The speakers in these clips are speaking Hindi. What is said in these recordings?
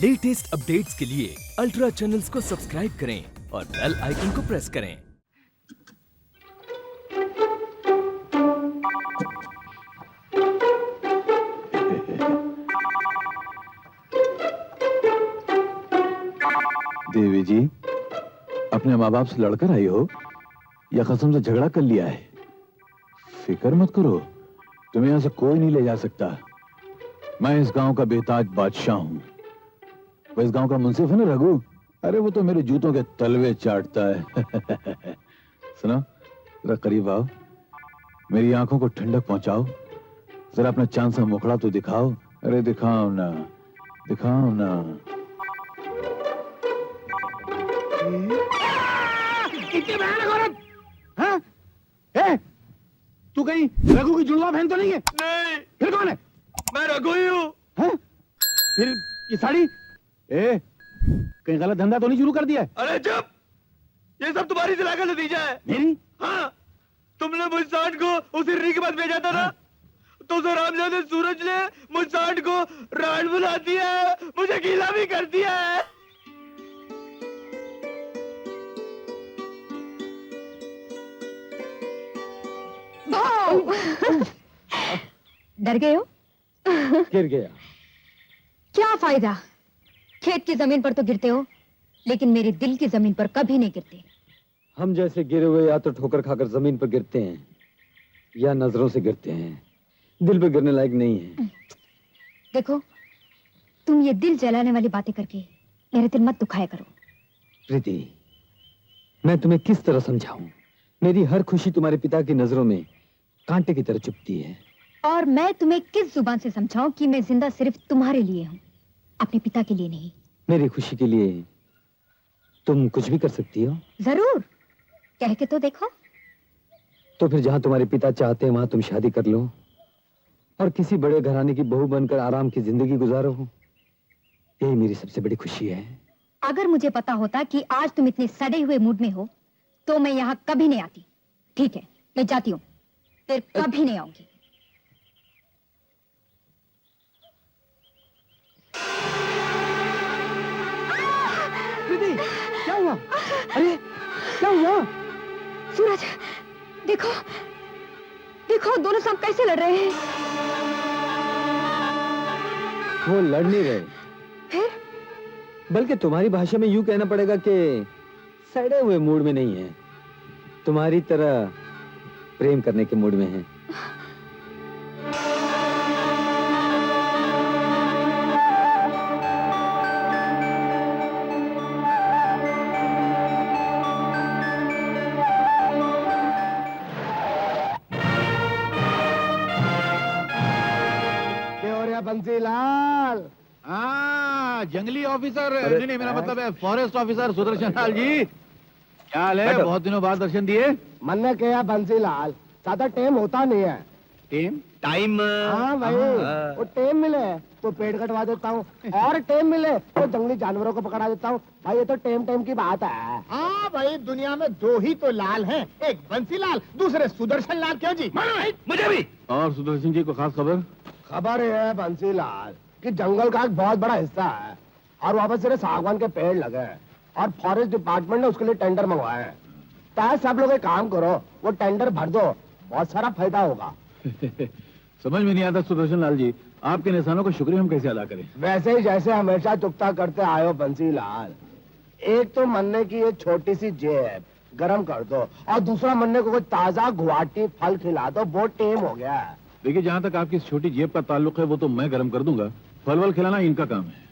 लेटेस्ट अपडेट्स के लिए अल्ट्रा चैनल्स को सब्सक्राइब करें और बेल आइकन को प्रेस करें। देवी जी, अपने माँ बाप से लड़कर आई हो या कसम से झगड़ा कर लिया है? फिक्र मत करो, तुम्हें यहां से कोई नहीं ले जा सकता। मैं इस गांव का बेताज बादशाह हूं। वो इस गांव का मुंसिफ है ना रघु, अरे वो तो मेरे जूतों के तलवे चाटता है। सुनो, जरा करीब आओ, मेरी आंखों को ठंडक पहुंचाओ, जरा अपना चांद सा मुखड़ा तो दिखाओ। अरे दिखाओ ना, दिखाओ ना। इतनी भयानक औरत! हाँ? तू कहीं रघु की जुड़वा बहन तो नहीं है? नहीं। फिर कौन है? मैं रघु ही हूँ। हाँ? फिर ये साड़ी? कहीं गलत धंधा तो नहीं शुरू कर दिया है? अरे चुप! ये सब तुम्हारी सलाह का नतीजा है। मेरी? हाँ, तुमने मुझ सांड को उस हिरनी के पास भेजा था ना? तो उस हरामजादे सूरज ने मुझ सांड को राड बुला दिया है, मुझे गीला भी कर दिया है। डर गए हो? गिर गया। क्या फायदा? खेत की जमीन पर तो गिरते हो, लेकिन मेरे दिल की जमीन पर कभी नहीं गिरते। हम जैसे गिरे हुए या तो ठोकर खाकर जमीन पर गिरते हैं या नजरों से गिरते हैं, दिल पे गिरने लायक नहीं है। देखो, तुम ये दिल जलाने वाली बातें करके मेरे दिल मत दुखाया करो। प्रीति, मैं तुम्हें किस तरह समझाऊं? मेरी हर खुशी तुम्हारे पिता की नजरों में कांटे की तरह चुभती है। और मैं तुम्हें किस जुबान से समझाऊं कि मैं जिंदा सिर्फ तुम्हारे लिए हूं, अपने पिता के लिए नहीं। मेरी खुशी के लिए तुम कुछ भी कर सकती हो। जरूर, कह के तो देखो। तो फिर जहां तुम्हारे पिता चाहते हैं वहां तुम शादी कर लो और किसी बड़े घराने की बहू बनकर आराम की जिंदगी गुजारो। यही मेरी सबसे बड़ी खुशी है। अगर मुझे पता होता कि आज तुम इतने सड़े हुए मूड में हो तो मैं यहाँ कभी नहीं आती। ठीक है, मैं जाती हूँ, फिर कभी नहीं आऊंगी। प्रीति, क्या हुआ? अरे क्या हुआ? सूरज, देखो देखो, दोनों साहब कैसे लड़ रहे हैं। वो लड़ नहीं रहे, फिर? बल्कि तुम्हारी भाषा में यूं कहना पड़ेगा कि सड़े हुए मूड में नहीं है, तुम्हारी तरह प्रेम करने के मूड में है। क्या हो रहा बंसीलाल? हाँ, जंगली ऑफिसर। नहीं नहीं, मेरा मतलब है फॉरेस्ट ऑफिसर सुदर्शन लाल जी। क्या हाल है? बहुत दिनों बाद दर्शन दिए। मन ने कहा बंसीलाल, ज्यादा टाइम होता नहीं है। टाइम? हाँ भाई, वो टाइम मिले तो पेड़ कटवा देता हूँ, और टाइम मिले तो जंगली जानवरों को पकड़ा देता हूँ। भाई ये तो टाइम टाइम की बात है। हाँ भाई, दुनिया में दो ही तो लाल हैं, एक बंसीलाल, दूसरे सुदर्शन लाल। क्यों जी? मुझे भी। और सुदर्शन जी को खास खबर? खबर है बंसीलाल कि जंगल का एक बहुत बड़ा हिस्सा है और वहाँ पर सिर्फ सागवान के पेड़ लगे हैं और फॉरेस्ट डिपार्टमेंट ने उसके लिए टेंडर मंगवाया है। तो सब लोग एक काम करो, वो टेंडर भर दो, बहुत सारा फायदा होगा। समझ में नहीं आता सुदर्शन लाल जी, आपके निशानों का शुक्रिया हम कैसे अदा करें? वैसे ही जैसे हमेशा चुकता करते आए हो बंसीलाल। एक तो मन्ने की ये छोटी सी जेब गरम कर दो और दूसरा मन्ने को कोई ताजा गुवाहाटी फल खिला दो, बहुत टेम हो गया है। देखिए, जहां तक आपकी इस छोटी जेब का ताल्लुक है वो तो मैं गर्म कर दूंगा, फल वल खिलाना इनका काम है।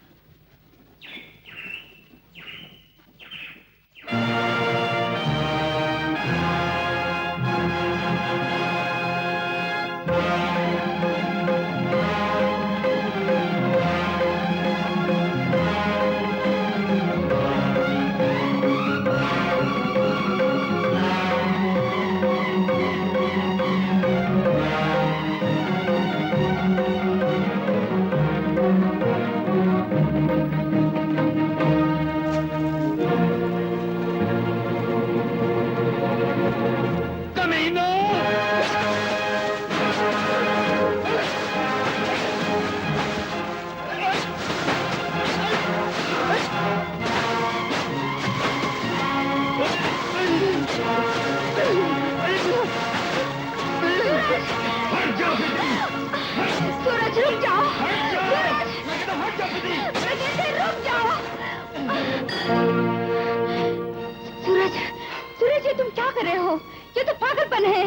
कर रहे हो? ये तो पागलपन है।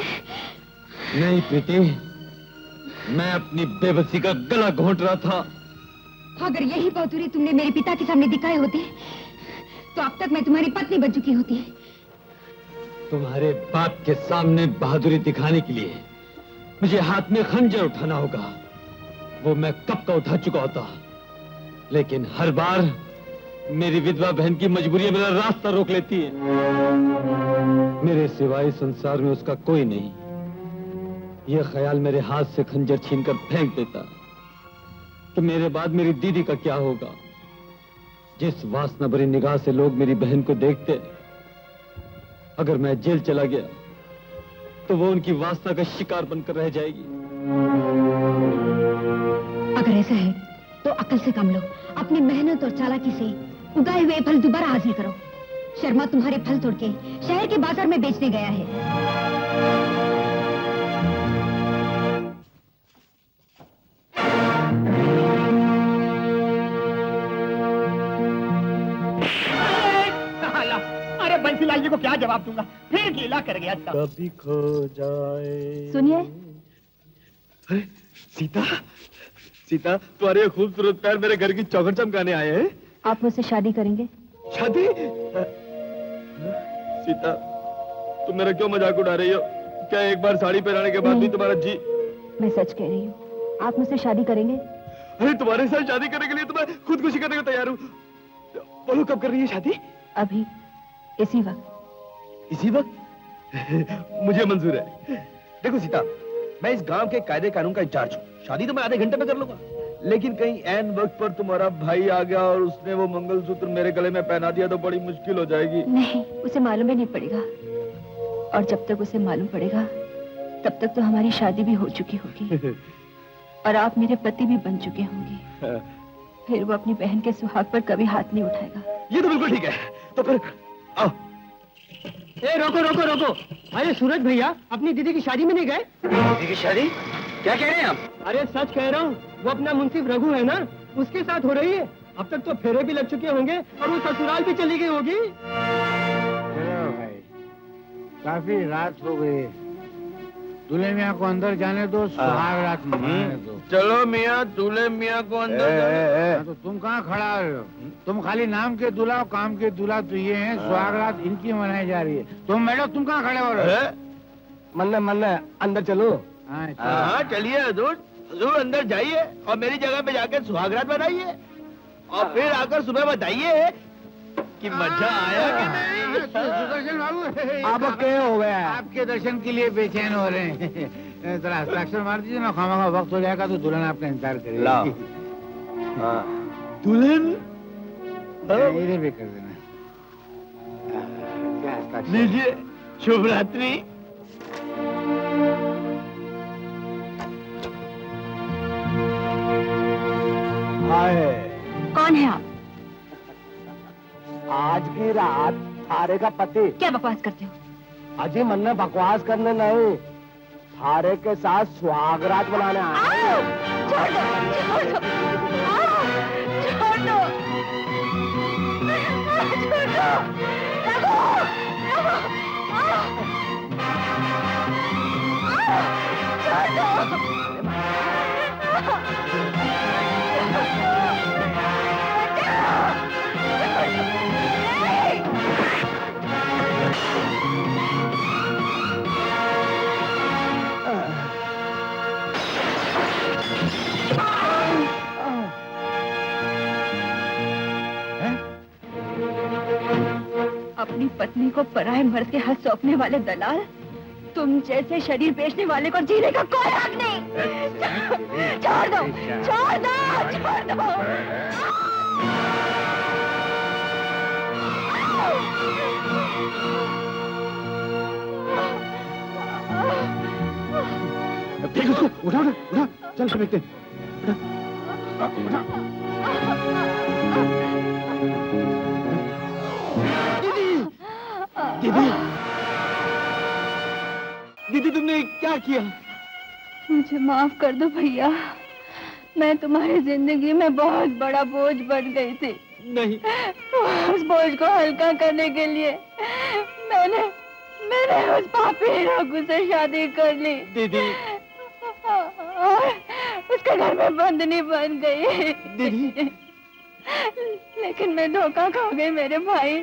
नहीं प्रीति, मैं अपनी बेबसी का गला घोंट रहा था। अगर यही बहादुरी तुमने मेरे पिता के सामने दिखाई होती तो अब तक मैं तुम्हारी पत्नी बन चुकी होती। तुम्हारे बाप के सामने बहादुरी दिखाने के लिए मुझे हाथ में खंजर उठाना होगा। वो मैं कब का उठा चुका होता, लेकिन हर बार मेरी विधवा बहन की मजबूरी मेरा रास्ता रोक लेती है। मेरे सिवाय संसार में उसका कोई नहीं। यह ख्याल मेरे हाथ से खंजर छीनकर फेंक देता कि मेरे बाद मेरी दीदी का क्या होगा। जिस वासना भरी निगाह से लोग मेरी बहन को देखते, अगर मैं जेल चला गया तो वो उनकी वासना का शिकार बनकर रह जाएगी। अगर ऐसा है तो अकल से काम लो। अपनी मेहनत और चालाकी से उगाए हुए फल दोबारा हासिल करो। शर्मा तुम्हारे फल तोड़ के शहर के बाजार में बेचने गया है। अरे बंसीलाल जी को क्या जवाब दूंगा, फिर लीला कर गया। कभी खो जाए। सुनिए, अरे सीता, सीता तुम्हारे खूबसूरत पैर मेरे घर की चौखट चमकाने आए हैं। आप मुझसे शादी करेंगे? शादी? सीता, तुम मेरा क्यों मजाक उड़ा रही हो? क्या एक बार साड़ी पहनाने के बाद भी तुम्हारा जी? मैं सच कह रही हूँ। आप मुझसे शादी करेंगे? अरे तुम्हारे साथ शादी करने के लिए तो मैं खुदकुशी करने को तैयार हूँ। बोलो कब कर रही है शादी? अभी, इसी वक्त। इसी वक्त? मुझे मंजूर है। देखो सीता, मैं इस गांव के कायदे कानून का इंचार्ज हूँ। शादी तो मैं आधे घंटे में कर लूंगा, लेकिन कहीं ऐन वक्त पर तुम्हारा भाई आ गया और उसने वो मंगलसूत्र मेरे गले में पहना दिया तो बड़ी मुश्किल हो जाएगी। नहीं, उसे मालूम ही नहीं पड़ेगा। और जब तक उसे मालूम पड़ेगा तब तक तो हमारी शादी भी हो चुकी होगी और आप मेरे पति भी बन चुके होंगे। फिर वो अपनी बहन के सुहाग पर कभी हाथ नहीं उठाएगा। ये तो बिल्कुल ठीक है। तो फिर आओ। ए, रोको रोको रोको। अरे सूरज भैया, अपनी दीदी की शादी में नहीं गए? दीदी की शादी? क्या कह रहे हैं आप? अरे सच कह रहा हूँ, वो अपना मुंसिफ रघु है ना, उसके साथ हो रही है। अब तक तो फेरे भी लग चुके होंगे और वो ससुराल भी चली गई होगी। चलो भाई, काफी रात हो गई। दूल्हे मियाँ को अंदर जाने दो, सुहाग रात मनाने दो। चलो मियाँ, दूल्हे मियाँ को अंदर। तो तुम कहाँ खड़ा हो? तुम खाली नाम के दूल्हा और काम के दूल्हा तो ये हैं। सुहाग रात इनकी मनाई जा रही है। तुम मैडम, तुम कहाँ खड़े हो रहे हो? मन्ने अंदर चलो। हाँ चलिए हजूर, हजूर अंदर जाइए और मेरी जगह पे जाकर सुहागरात बनाइए और फिर आकर सुबह बताइए कि मजा आया कि नहीं। सुदर्शन बाबू, अब क्या हो गया? आपके दर्शन के लिए बेचैन हो रहे हैं। जरा हस्ताक्षर मार दीजिए ना, खामा वक्त हो जाएगा तो दुल्हन आपका इंतजार करेगी। दुल्हन इधर भी कर देना। क्या हस्ताक्षर? लीजिए, शुभ रात्रि। कौन है आप? आज की रात थारे का पति। क्या बकवास करते हो? अजी मन्ने बकवास करने नहीं, थारे के साथ सुहागरात बनाने आए। छोड़ दो, छोड़ दो, छोड़ दो, छोड़ दो, छोड़ दो। अपनी पत्नी को पराये मर्द के हाथ सौंपने वाले दलाल, तुम जैसे शरीर बेचने वाले को जीने का कोई हक नहीं। छोड़ दो, छोड़ दो, छोड़ दो। देख उसको, उठा उठा उठा, चल सब देखते हैं। उठा, दीदी, दीदी तुमने क्या किया? मुझे माफ कर दो भैया, मैं तुम्हारी जिंदगी में बहुत बड़ा बोझ बन गई थी। नहीं, उस बोझ को हल्का करने के लिए मैंने उस पापी रघु से शादी कर ली दीदी और उसके घर में बंदनी बन गई। दीदी लेकिन मैं धोखा खा गई मेरे भाई।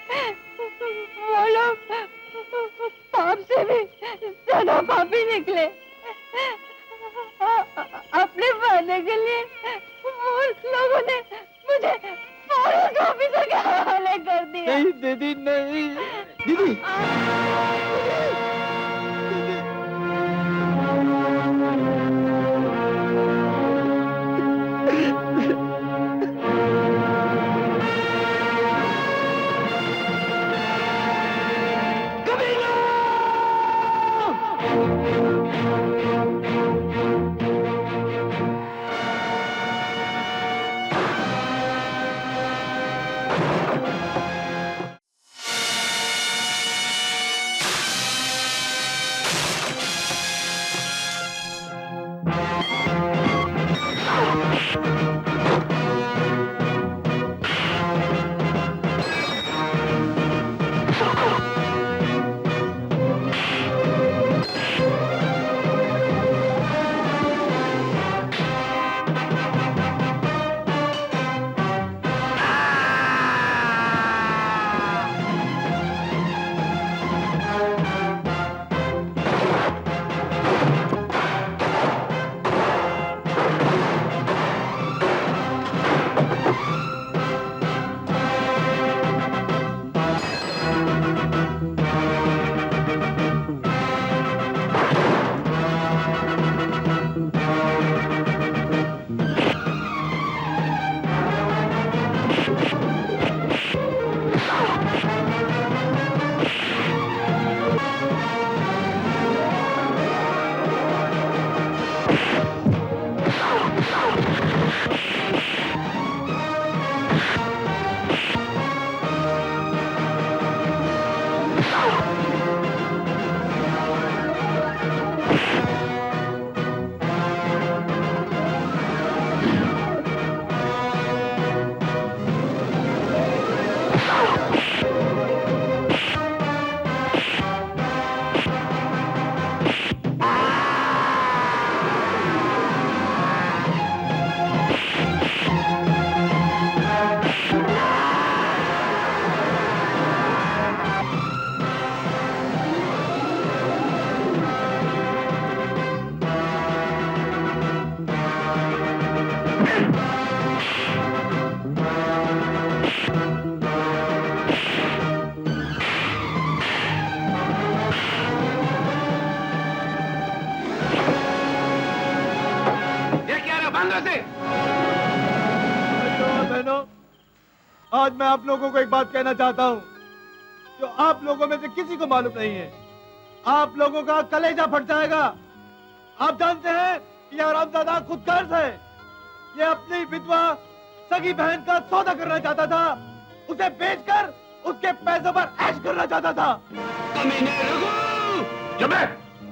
वो लोग पाप से भी ज्यादा पापी निकले। अपने वादे के लिए वो लोगों ने मुझे फॉरेस्ट ऑफिसर के हवाले कर दिया। नहीं दीदी नहीं दीदी बहनों, आज मैं आप लोगों को एक बात कहना चाहता हूँ जो आप लोगों में से किसी को मालूम नहीं है। आप लोगों का कलेजा फट जाएगा। आप जानते हैं कि यह हरामजादा खुदगर्ज है। ये अपनी विधवा सगी बहन का सौदा करना चाहता था, उसे बेचकर उसके पैसों पर ऐश करना चाहता था।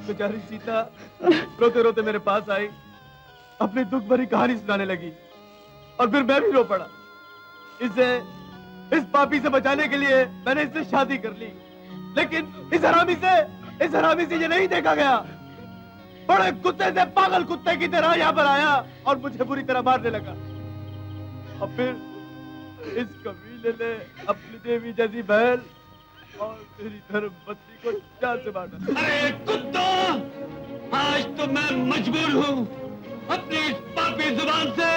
बेचारी सीता रोते रोते मेरे पास आई, अपनी दुख भरी कहानी सुनाने लगी और फिर मैं भी रो पड़ा। इस पापी से बचाने के लिए मैंने इससे शादी कर ली, लेकिन इस हरामी से ये नहीं देखा गया। बड़े कुत्ते से पागल कुत्ते की तरह यहाँ पर आया और मुझे बुरी तरह मारने लगा। और फिर इस कबीले ने अपनी देवी जैसी बहन और मेरी धर्म पत्नी को जान से मारा। अरे कुत्ता, आज तो मैं मजबूर हूँ अपनी इस पापी जुबान से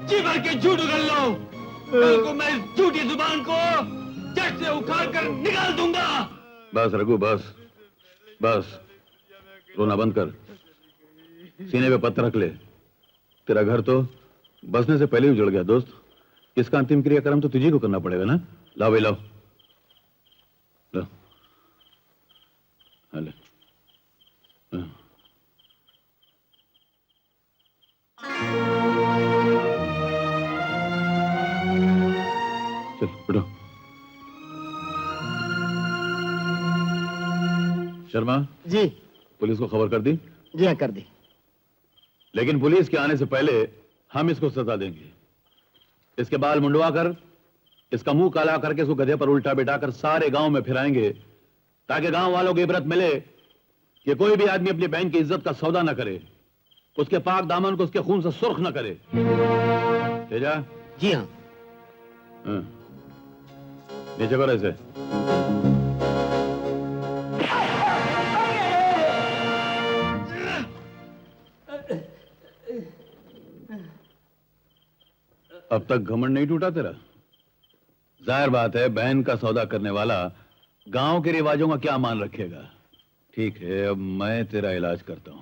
जी भर के झूठ उगल लो। कल को मैं इस झूठी जुबान को जड़ से उखाड़ कर निकाल दूंगा। बस रघु, बस बस, रोना बंद कर, सीने पे पत्थर रख ले। तेरा घर तो बसने से पहले ही उजड़ गया दोस्त। इसका अंतिम क्रियाक्रम तो तुझी को करना पड़ेगा ना। लाओ भाई, लाओ लो, हाँ, ले। हाँ। चल उठो। शर्मा जी पुलिस को खबर कर दी? जी हाँ, कर दी। लेकिन पुलिस के आने से पहले हम इसको सजा देंगे। इसके बाल मुंडवा कर, इसका मुंह काला करके इसको गधे पर उल्टा बिठाकर सारे गांव में फिराएंगे ताकि गांव वालों को इबरत मिले कि कोई भी आदमी अपनी बहन की इज्जत का सौदा न करे, उसके पाक दामन को उसके खून से सुर्ख न करे। तेजा? जी हाँ। नीचे करो इसे। अब तक घमंड नहीं टूटा तेरा? जाहिर बात है बहन का सौदा करने वाला गांव के रिवाजों का क्या मान रखेगा। ठीक है, अब मैं तेरा इलाज करता हूं।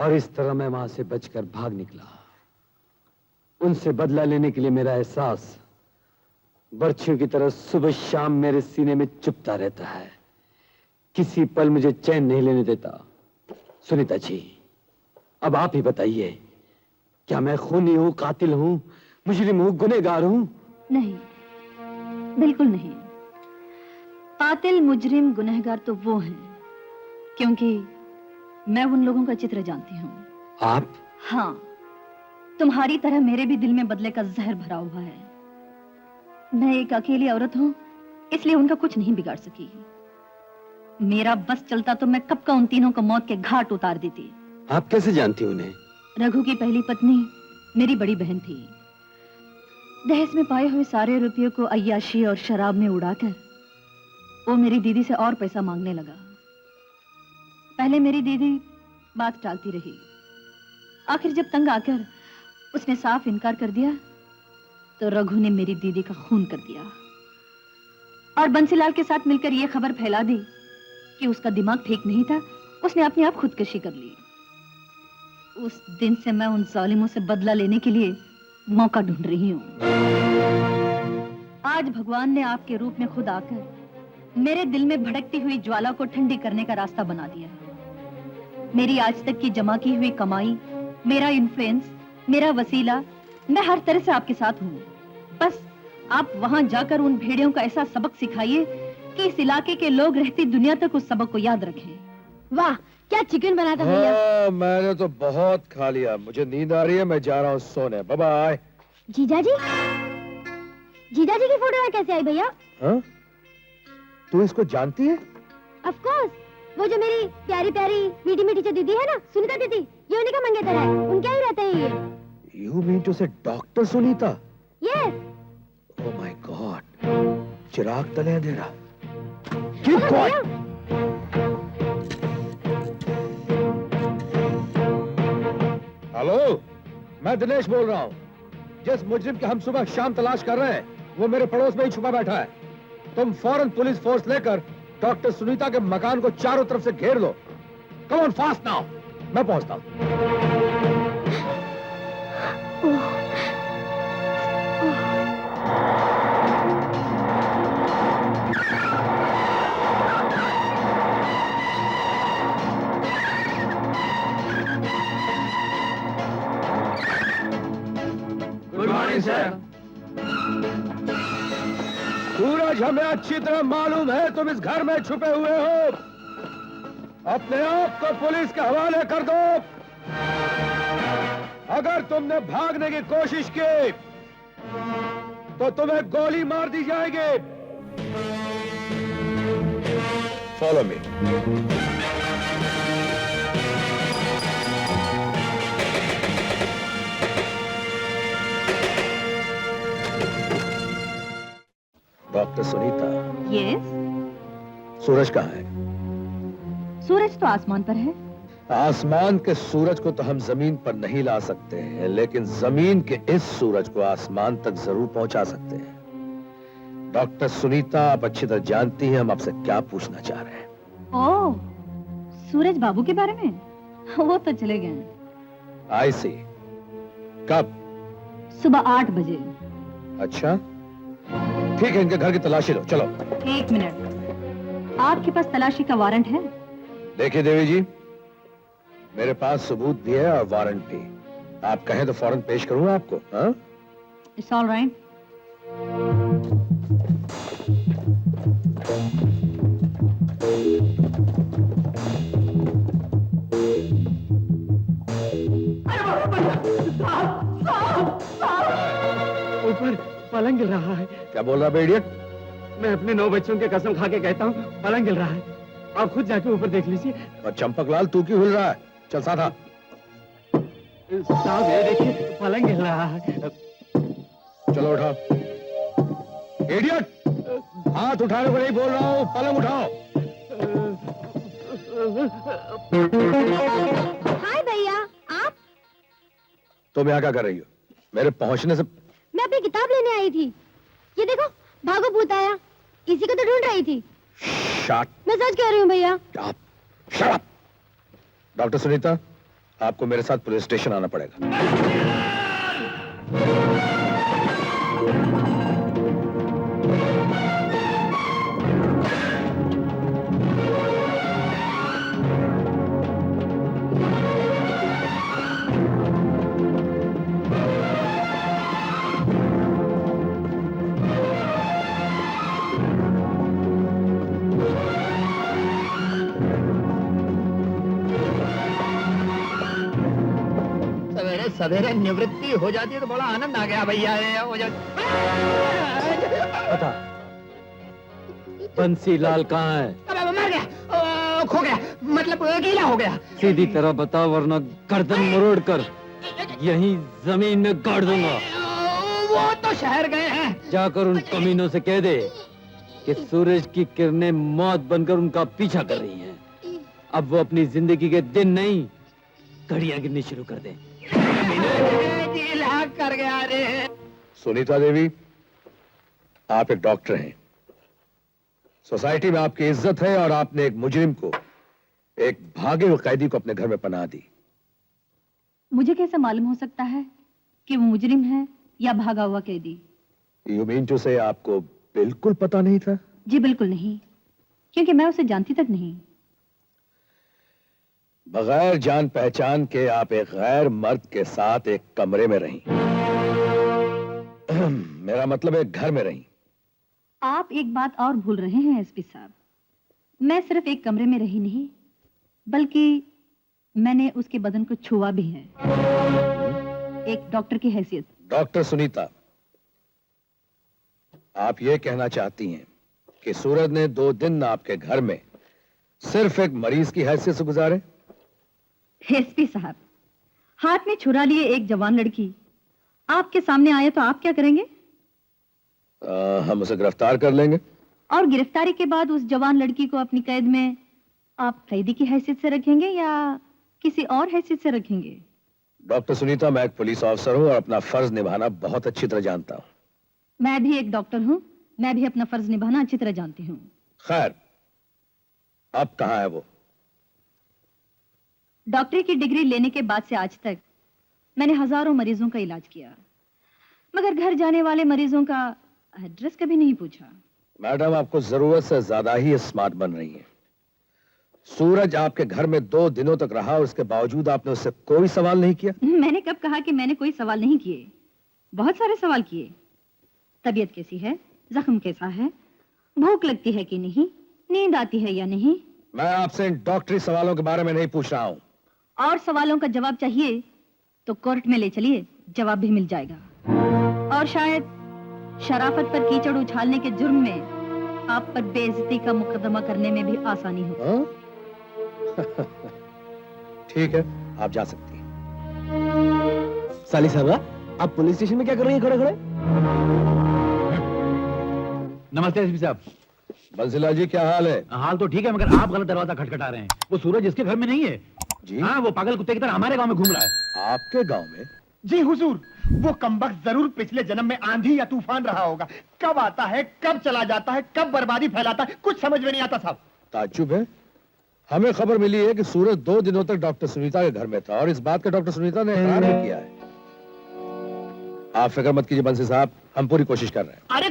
और इस तरह मैं वहां से बचकर भाग निकला। उनसे बदला लेने के लिए मेरा एहसास बर्छियों की तरह सुबह शाम मेरे सीने में चुभता रहता है, किसी पल मुझे चैन नहीं लेने देता। सुनीता जी, अब आप ही बताइए, क्या मैं खूनी हूं, कातिल हूं, मुजरिम हूं, गुनहगार हूं? नहीं, बिल्कुल नहीं। कातिल, मुजरिम, गुनहगार तो वो हैं, क्योंकि मैं उन लोगों का चित्र जानती हूँ। आप? हाँ, तुम्हारी तरह मेरे भी दिल में बदले का जहर भरा हुआ है। मैं एक अकेली औरत हूँ, इसलिए उनका कुछ नहीं बिगाड़ सकी। मेरा बस चलता तो मैं कब का उन तीनों को मौत के घाट उतार देती। आप कैसे जानती उन्हें? रघु की पहली पत्नी मेरी बड़ी बहन थी। दहेज में पाए हुए सारे रुपयों को अय्याशी और शराब में उड़ाकर वो मेरी दीदी से और पैसा मांगने लगा। पहले मेरी दीदी बात टालती रही, आखिर जब तंग आकर उसने साफ इनकार कर दिया तो रघु ने मेरी दीदी का खून कर दिया और बंसीलाल के साथ मिलकर यह खबर फैला दी कि उसका दिमाग ठीक नहीं था, उसने अपने आप खुदकुशी कर ली। उस दिन से मैं उन जालिमों से बदला लेने के लिए मौका ढूंढ रही हूँ। आज भगवान ने आपके रूप में खुद आकर मेरे दिल में भड़कती हुई ज्वाला को ठंडी करने का रास्ता बना दिया। मेरी आज तक की जमा की हुई कमाई, मेरा इन्फ्लुएंस, मेरा वसीला, मैं हर तरह से आपके साथ हूँ। बस आप वहां जाकर उन भेड़ियों का ऐसा सबक सिखाइए कि इस इलाके के लोग रहती दुनिया तक उस सबक को याद रखें। वाह, क्या चिकन बना था भैया। मैंने तो बहुत खा लिया, मुझे नींद आ रही है, मैं जा रहा हूँ सोने। Bye bye. जीजाजी, जीजाजी की फोटो कैसे आई भैया? हाँ? तू इसको जानती है? ऑफ कोर्स, वो जो मेरी प्यारी प्यारी मीठी मीठी जो दीदी है ना, सुनीता दीदी, ये उन्हीं का मंगेतर है। उनके ही रहते हैं ये। You mean to say doctor Sunita? Yes. Oh my God. चिराग तले अंधेरा। Keep quiet. हेलो, मैं दिनेश बोल रहा हूँ। जिस मुजरिम की हम सुबह शाम तलाश कर रहे हैं, वो मेरे पड़ोस में ही छुपा बैठा है। तुम फौरन पुलिस फोर्स लेकर डॉक्टर सुनीता के मकान को चारों तरफ से घेर लो। कम ऑन फास्ट नाउ, मैं पहुंचता हूं। Good morning sir. सूरज, हमें अच्छी तरह मालूम है तुम इस घर में छुपे हुए हो। अपने आप को पुलिस के हवाले कर दो। अगर तुमने भागने की कोशिश की तो तुम्हें गोली मार दी जाएगी। Follow me. Doctor Sunita. Yes. Suraj कहाँ है? सूरज तो आसमान पर है। आसमान के सूरज को तो हम जमीन पर नहीं ला सकते हैं, लेकिन जमीन के इस सूरज को आसमान तक जरूर पहुंचा सकते हैं। डॉक्टर सुनीता, आप अच्छी तरह जानती हैं हम आपसे क्या पूछना चाह रहे हैं। ओह, सूरज बाबू के बारे में? वो तो चले गए। आई सी। कब? सुबह 8 बजे। अच्छा, ठीक है, इनके घर की तलाशी लो। चलो। 1 मिनट, आपके पास तलाशी का वारंट है? देखिए देवी जी, मेरे पास सबूत भी है और वारंट भी। आप कहें तो फौरन पेश करूं आपको। हाँ? It's all right. ऊपर पलंग गिर रहा है। क्या बोल रहा है इडियट? मैं अपने 9 बच्चों के कसम खा के कहता हूँ पलंग गिर रहा है। आप खुद जाके ऊपर देख लीजिए। और चंपकलाल तू क्यों हिल रहा है? चल साथ आ। साहब ये देखिए पलंग गिर रहा है। चलो उठाओ। इडियट, हाथ उठाने को नहीं बोल रहा हूँ, पलंग उठाओ। हाय भैया, आप? तुम यहाँ क्या कर रही हो? मेरे पहुंचने से मैं अपनी किताब लेने आई थी। ये देखो, भागो भूत आया। इसी को तो ढूंढ रही थी। शट मैं सच कह रही हूँ भैया। Up. Shut up. Doctor Sunita, आपको मेरे साथ पुलिस स्टेशन आना पड़ेगा। सवेरे सवेरे निवृत्ति हो जाती है तो बड़ा आनंद आ गया भैया। बता, बंसीलाल कहाँ है? मर गया, खो गया, मतलब गीला हो गया। सीधी तरह बता वरना गर्दन मरोड़ कर यहीं जमीन में गाड़ दूंगा। वो तो शहर गए हैं। जाकर उन कमीनों से कह दे कि सूरज की किरणें मौत बनकर उनका पीछा कर रही हैं। अब वो अपनी जिंदगी के दिन नहीं, घड़ियां गिननी शुरू कर दें। गीला कर गया रे। सुनीता देवी, आप एक डॉक्टर हैं। सोसाइटी में आपकी इज्जत है और आपने एक मुजरिम को, एक भागे हुए कैदी को अपने घर में पनाह दी। मुझे कैसे मालूम हो सकता है कि वो मुजरिम है या भागा हुआ कैदी? यू मीन टू से आपको बिल्कुल पता नहीं था? जी बिल्कुल नहीं, क्योंकि मैं उसे जानती तक नहीं। बगैर जान पहचान के आप एक गैर मर्द के साथ एक कमरे में रहीं। मेरा मतलब एक घर में रहीं। आप एक बात और भूल रहे हैं एसपी साहब। मैं सिर्फ एक कमरे में रही नहीं, बल्कि मैंने उसके बदन को छुआ भी है, एक डॉक्टर की हैसियत। डॉक्टर सुनीता, आप ये कहना चाहती हैं कि सूरज ने 2 दिन आपके घर में सिर्फ एक मरीज की हैसियत से गुजारे? एसपी साहब, हाथ में छुरा लिए एक जवान लड़की आपके सामने आए तो आप क्या करेंगे? हम उसे गिरफ्तार कर लेंगे। और गिरफ्तारी के बाद उस जवान लड़की को अपनी कैद में आप कैदी की हैसियत से रखेंगे या किसी और हैसियत से रखेंगे? डॉक्टर सुनीता, मैं एक पुलिस ऑफिसर हूं और अपना फर्ज निभाना बहुत अच्छी तरह जानता हूं। मैं भी एक डॉक्टर हूं, मैं भी अपना फर्ज निभाना अच्छी तरह जानती हूं। खैर, अब कहां है वो? डॉक्टरी की डिग्री लेने के बाद से आज तक मैंने हजारों मरीजों का इलाज किया, मगर घर जाने वाले मरीजों का एड्रेस कभी नहीं पूछा। मैडम, आपको जरूरत से ज्यादा ही स्मार्ट बन रही है। सूरज आपके घर में 2 दिनों तक रहा और उसके बावजूद आपने उससे कोई सवाल नहीं किया? मैंने कब कहा कि मैंने कोई सवाल नहीं किए? बहुत सारे सवाल किए। तबीयत कैसी है, जख्म कैसा है, भूख लगती है कि नहीं, नींद आती है या नहीं। मैं आपसे इन डॉक्टरी सवालों के बारे में नहीं पूछ रहा हूं। और सवालों का जवाब चाहिए तो कोर्ट में ले चलिए, जवाब भी मिल जाएगा। और शायद शराफत पर कीचड़ उछालने के जुर्म में आप पर बेइज्जती का मुकदमा करने में भी आसानी हो। ठीक है, आप जा सकती हैं। साली साहबा, आप पुलिस स्टेशन में क्या कर रही हैं खड़े खड़े? नमस्ते एसपी साहब। बंसीलाल जी, क्या हाल है? हाल तो ठीक है, मगर आप गलत दरवाजा खटखटा रहे हैं। वो सूरज इसके घर में नहीं है जी? हाँ, वो पागल कुत्ते की तरह हमारे गांव में घूम रहा है। आपके गांव में? जी हुजूर, वो कमबख्त जरूर पिछले जन्म में आंधी या तूफान रहा होगा। कब आता है, कब चला जाता है, कब बर्बादी फैलाता है, कुछ समझ में नहीं आता साहब। ताज्जुब है, हमें खबर मिली है कि सूरज 2 दिनों तक डॉक्टर सुनीता के घर में था और इस बात का डॉक्टर सुनीता ने इकरार भी किया है। आप फिक्र मत कीजिए बंसी साहब, हम पूरी कोशिश कर रहे हैं। अरे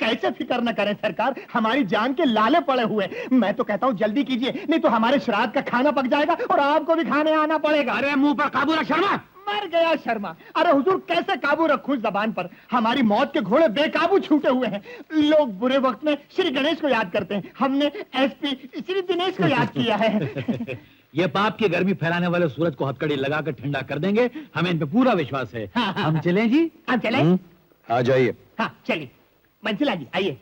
कैसे फिक्र न करें सरकार, हमारी जान के लाले पड़े हुए। मैं तो कहता हूँ जल्दी कीजिए, नहीं तो हमारे श्राद्ध का खाना पक जाएगा और आपको भी खाने आना पड़ेगा। अरे मुंह पर काबू रख शर्मा। मर गया शर्मा। अरे हुजूर, कैसे काबू रखूं जबान पर? हमारी मौत के घोड़े बेकाबू छूटे हुए हैं। लोग बुरे वक्त में श्री गणेश को याद करते हैं, हमने एसपी श्री दिनेश को याद किया है। ये पाप की गर्मी फैलाने वाले सूरज को हथकड़ी लगाकर ठंडा कर देंगे, हमें इन पे पूरा विश्वास है। हम चलें जी? हाँ चले। आ जाइए। हाँ चलिए, मंजिला जी आइए।